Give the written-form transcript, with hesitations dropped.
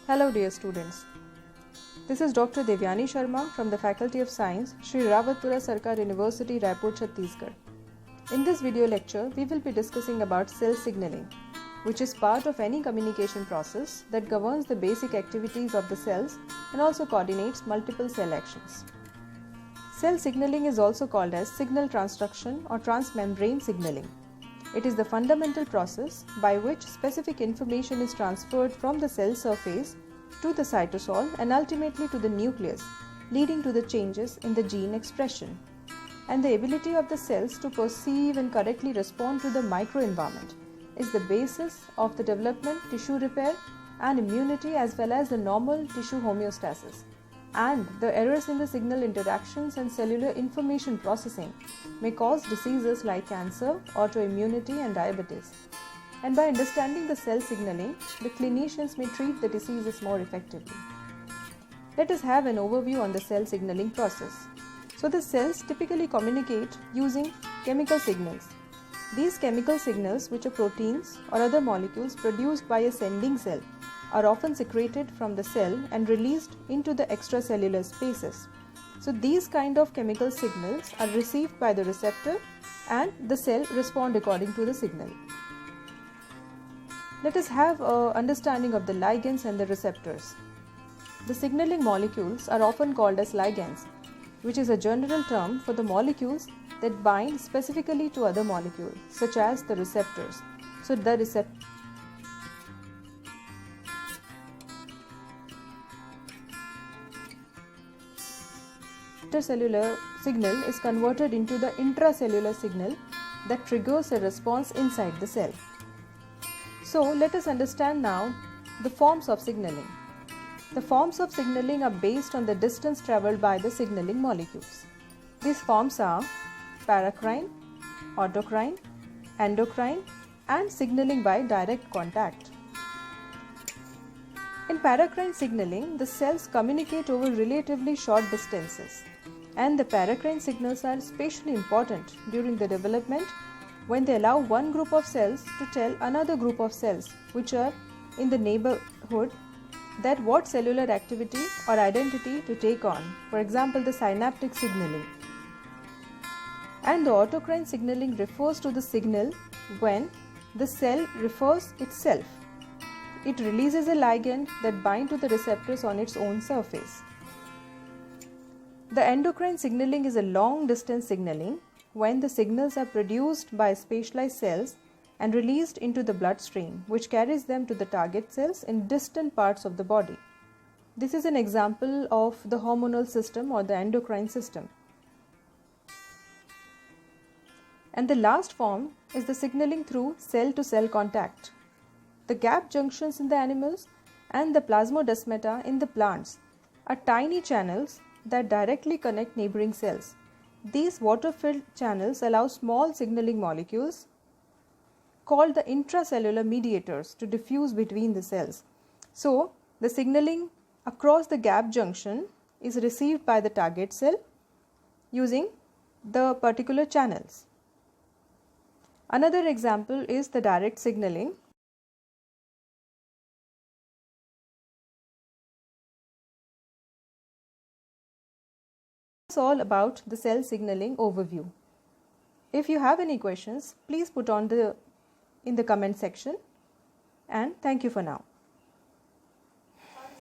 Hello dear students. This is Dr. Devyani Sharma from the Faculty of Science, Shri Rawatpura Sarkar University, Raipur, Chhattisgarh. In this video lecture, we will be discussing about cell signaling, which is part of any communication process that governs the basic activities of the cells and also coordinates multiple cell actions. Cell signaling is also called as signal transduction or transmembrane signaling. It is the fundamental process by which specific information is transferred from the cell surface to the cytosol and ultimately to the nucleus, leading to the changes in the gene expression. And the ability of the cells to perceive and correctly respond to the microenvironment is the basis of the development, tissue repair and immunity, as well as the normal tissue homeostasis. And the errors in the signal interactions and cellular information processing may cause diseases like cancer, autoimmunity and diabetes. And by understanding the cell signaling, the clinicians may treat the diseases more effectively. Let us have an overview on the cell signaling process. So the cells typically communicate using chemical signals. These chemical signals, which are proteins or other molecules produced by a sending cell, are often secreted from the cell and released into the extracellular spaces. So these kind of chemical signals are received by the receptor and the cell respond according to the signal. Let us have an understanding of the ligands and the receptors. The signaling molecules are often called as ligands, which is a general term for the molecules that bind specifically to other molecules, such as the receptors. So the intercellular signal is converted into the intracellular signal that triggers a response inside the cell. So let us understand now the forms of signaling. The forms of signaling are based on the distance traveled by the signaling molecules. These forms are paracrine, autocrine, endocrine and signaling by direct contact. In paracrine signaling, the cells communicate over relatively short distances, and the paracrine signals are especially important during the development when they allow one group of cells to tell another group of cells which are in the neighborhood that what cellular activity or identity to take on, for example the synaptic signaling. And the autocrine signaling refers to the signal when the cell refers itself. It releases a ligand that binds to the receptors on its own surface. The endocrine signaling is a long distance signaling when the signals are produced by specialized cells and released into the bloodstream, which carries them to the target cells in distant parts of the body. This is an example of the hormonal system or the endocrine system. And the last form is the signaling through cell-to-cell contact. The gap junctions in the animals and the plasmodesmata in the plants are tiny channels that directly connect neighboring cells. These water-filled channels allow small signaling molecules called the intracellular mediators to diffuse between the cells. So, the signaling across the gap junction is received by the target cell using the particular channels. Another example is the direct signaling. That's all about the cell signaling overview. If you have any questions, please put in the comment section, and thank you for now.